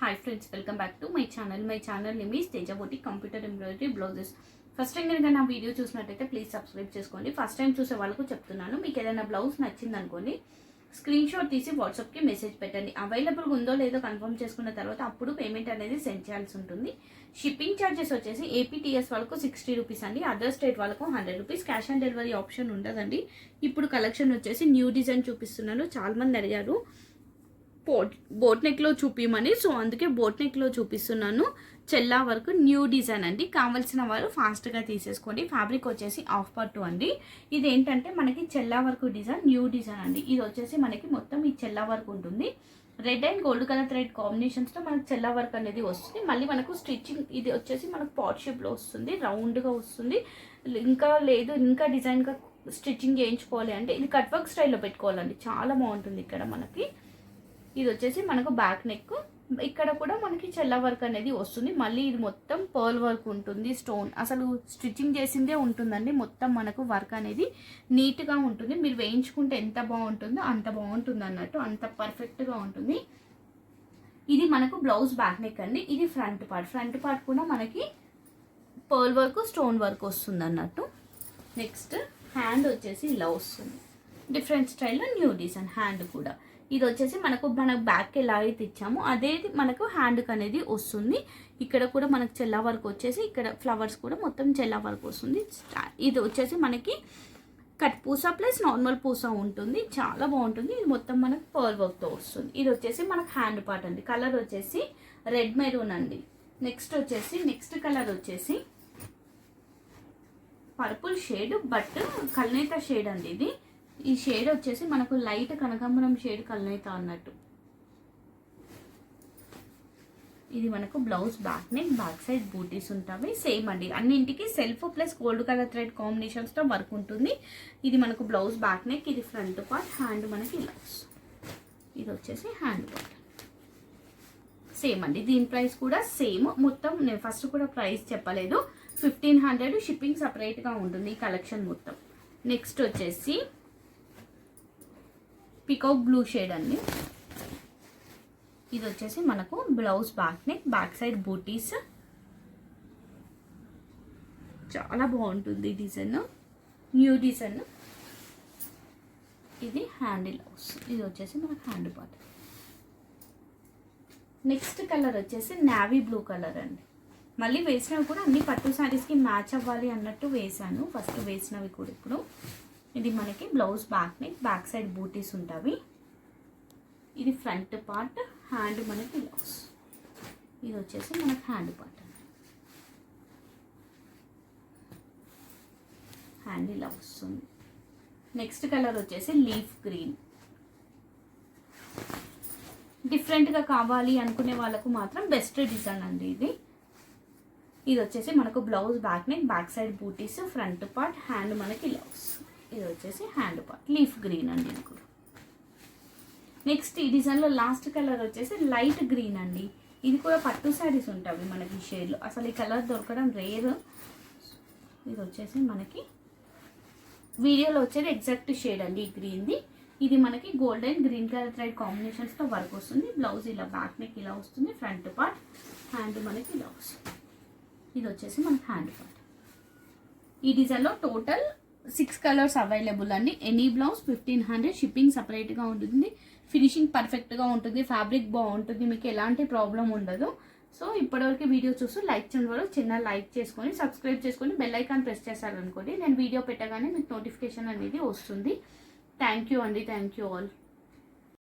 Hi friends, welcome back to my channel. My channel name is Tejavoti Computer Embroidery Blouses. First time కనుక నా video చూసినట్టయితే please subscribe చేసుకోండి. First time చూసే వాళ్ళకు చెప్తున్నాను, మీకు ఏదైనా బ్లౌజ్ నచ్చింది అనుకోండి, స్క్రీన్ షాట్ తీసి వాట్సాప్కి మెసేజ్ పెట్టండి. అవైలబుల్గా ఉందో లేదో కన్ఫర్మ్ చేసుకున్న తర్వాత అప్పుడు పేమెంట్ అనేది సెండ్ చేయాల్సి ఉంటుంది. షిప్పింగ్ ఛార్జెస్ వచ్చేసి ఏపీటీఎస్ వాళ్ళకు 60 రూపీస్ అండి, అదర్ స్టేట్ వాళ్ళకు 100 rupees. Cash on delivery option ఉండదండి. ఇప్పుడు కలెక్షన్ వచ్చేసి న్యూ డిజైన్ చూపిస్తున్నాను. చాలామంది అడిగారు బోట్ నెక్లో చూపించమని, సో అందుకే బోట్ నెక్లో చూపిస్తున్నాను. చెల్లా వరకు న్యూ డిజైన్ అండి. కావాల్సిన వారు ఫాస్ట్గా తీసేసుకోండి. ఫ్యాబ్రిక్ వచ్చేసి ఆఫ్ పట్టు అండి. ఇది ఏంటంటే మనకి చెల్లా వరకు డిజైన్, న్యూ డిజైన్ అండి. ఇది వచ్చేసి మనకి మొత్తం ఈ చెల్లా వరకు ఉంటుంది. Red and gold colour thread కాంబినేషన్స్తో మనకు చెల్లా వర్క్ అనేది వస్తుంది. మళ్ళీ మనకు స్టిచ్చింగ్ ఇది వచ్చేసి మనకు పాట్ షేప్లో వస్తుంది, రౌండ్గా వస్తుంది. ఇంకా లేదు ఇంకా డిజైన్గా స్టిచ్చింగ్ చేయించుకోవాలి అంటే ఇది కట్ వర్క్ స్టైల్లో పెట్టుకోవాలండి. చాలా బాగుంటుంది. ఇక్కడ మనకి ఇది వచ్చేసి మనకు బ్యాక్ నెక్, ఇక్కడ కూడా మనకి చెల్ల వర్క్ అనేది వస్తుంది. మళ్ళీ ఇది మొత్తం పర్ల్ వర్క్ ఉంటుంది. స్టోన్ అసలు స్టిచ్చింగ్ చేసిందే ఉంటుందండి. మొత్తం మనకు వర్క్ అనేది నీట్గా ఉంటుంది. మీరు వేయించుకుంటే ఎంత బాగుంటుందో అంత బాగుంటుంది అన్నట్టు, అంత పర్ఫెక్ట్గా ఉంటుంది. ఇది మనకు బ్లౌజ్ బ్యాక్ నెక్ అండి. ఇది ఫ్రంట్ పార్ట్ కూడా మనకి పర్ల్ వర్క్ స్టోన్ వర్క్ వస్తుంది అన్నట్టు. నెక్స్ట్ హ్యాండ్ వచ్చేసి ఇలా వస్తుంది, డిఫరెంట్ స్టైల్లో న్యూ డిజైన్. హ్యాండ్ కూడా ఇది వచ్చేసి మనకు బ్యాక్ ఎలా అయితే ఇచ్చామో అదే మనకు హ్యాండ్కి అనేది వస్తుంది. ఇక్కడ కూడా మనకు చెల్లా వర్క్ వచ్చేసి ఇక్కడ ఫ్లవర్స్ కూడా మొత్తం చెల్లా వర్క్ వస్తుంది. ఇది వచ్చేసి మనకి cut Pusa plus normal Pusa ఉంటుంది. చాలా బాగుంటుంది. ఇది మొత్తం మనకు పర్ల్ వర్క్తో వస్తుంది. ఇది వచ్చేసి మనకు హ్యాండ్ పార్ట్ అండి. కలర్ వచ్చేసి రెడ్ మెరూన్ అండి. నెక్స్ట్ కలర్ వచ్చేసి పర్పుల్ షేడ్, బట్ కల్నేత షేడ్ అండి. ఇది ఈ షేడ్ వచ్చేసి మనకు లైట్ కనకాంబరం షేడ్ కల్నేత అన్నట్టు. ఇది మనకు blouse back neck, back side బూటీస్ ఉంటాయి. సేమ్ అండి, అన్నింటికి self plus gold colour thread కాంబినేషన్స్తో వర్క్ ఉంటుంది. ఇది మనకు బ్లౌజ్ బ్యాక్ నెక్, ఇది ఫ్రంట్ పార్ట్. హ్యాండ్ మనకి ఇలా వస్తుంది. ఇది వచ్చేసి హ్యాండ్ పార్ట్. సేమ్ అండి, దీని ప్రైస్ కూడా సేమ్. మొత్తం నేను ఫస్ట్ కూడా ప్రైస్ చెప్పలేదు. 1500 షిప్పింగ్ సపరేట్గా ఉంటుంది ఈ కలెక్షన్ మొత్తం. నెక్స్ట్ వచ్చేసి పికాక్ బ్లూ షేడ్ అండి. ఇది వచ్చేసి మనకు blouse back neck, back side బూటీస్. చాలా బాగుంటుంది డిజైన్, న్యూ డిజైన్. ఇది హ్యాండ్ ఇలా వస్తుంది. ఇది వచ్చేసి మనకు హ్యాండ్ పార్ట్. నెక్స్ట్ కలర్ వచ్చేసి నావీ బ్లూ కలర్ అండి. మళ్ళీ వేసినవి కూడా అన్ని పట్టు శారీస్కి మ్యాచ్ అవ్వాలి అన్నట్టు వేసాను, ఫస్ట్ వేసినవి కూడా. ఇప్పుడు ఇది మనకి blouse back neck, back side బూటీస్ ఉంటాయి. ఇది ఫ్రంట్ పార్ట్. హ్యాండ్ మనకి ఇలా వస్తుంది. ఇది వచ్చేసి మనకి హ్యాండ్ పార్ట్. హ్యాండ్ ఇలా వస్తుంది. నెక్స్ట్ కలర్ వచ్చేసి లీఫ్ గ్రీన్. డిఫరెంట్గా కావాలి అనుకునే వాళ్ళకు మాత్రం బెస్ట్ డిజైన్ అండి ఇది. ఇది వచ్చేసి మనకు blouse back neck, back side బూటీస్, ఫ్రంట్ పార్ట్. హ్యాండ్ మనకి ఇలా వస్తుంది. ఇది వచ్చేసి హ్యాండ్ పార్ట్. లీఫ్ గ్రీన్ అండి ఇది కూడా. నెక్స్ట్ ఈ డిజైన్లో లాస్ట్ కలర్ వచ్చేసి లైట్ గ్రీన్ అండి. ఇది కూడా పట్టు శారీస్ ఉంటాయి మనకి ఈ షేడ్లో. అసలు ఈ కలర్ దొరకడం రేర్. ఇది వచ్చేసి మనకి వీడియోలో వచ్చేది ఎగ్జాక్ట్ షేడ్ అండి ఈ గ్రీన్ది. ఇది మనకి గోల్డెన్ గ్రీన్ కలర్ థ్రెడ్ కాంబినేషన్స్తో వర్క్ వస్తుంది. బ్లౌజ్ ఇలా బ్యాక్ నెక్ ఇలా వస్తుంది, ఫ్రంట్ పార్ట్. హ్యాండ్ మనకి ఇలా వస్తుంది. ఇది వచ్చేసి మనకి హ్యాండ్ పార్ట్. ఈ డిజైన్లో టోటల్ 6 కలర్స్ అవైలబుల్ అండి. Any blouse 1500. షిప్పింగ్ సపరేట్గా ఉంటుంది. ఫినిషింగ్ పర్ఫెక్ట్గా ఉంటుంది. ఫ్యాబ్రిక్ బాగుంటుంది. మీకు ఎలాంటి ప్రాబ్లం ఉండదు. సో ఇప్పటివరకు వీడియో చూస్తూ లైక్ చేయడం వల్ల చిన్న లైక్ చేసుకొని సబ్స్క్రైబ్ చేసుకొని బెల్ ఐకాన్ ప్రెస్ చేశారనుకోండి, నేను వీడియో పెట్టగానే మీకు నోటిఫికేషన్ అనేది వస్తుంది. థ్యాంక్ యూ అండి. Thank you all.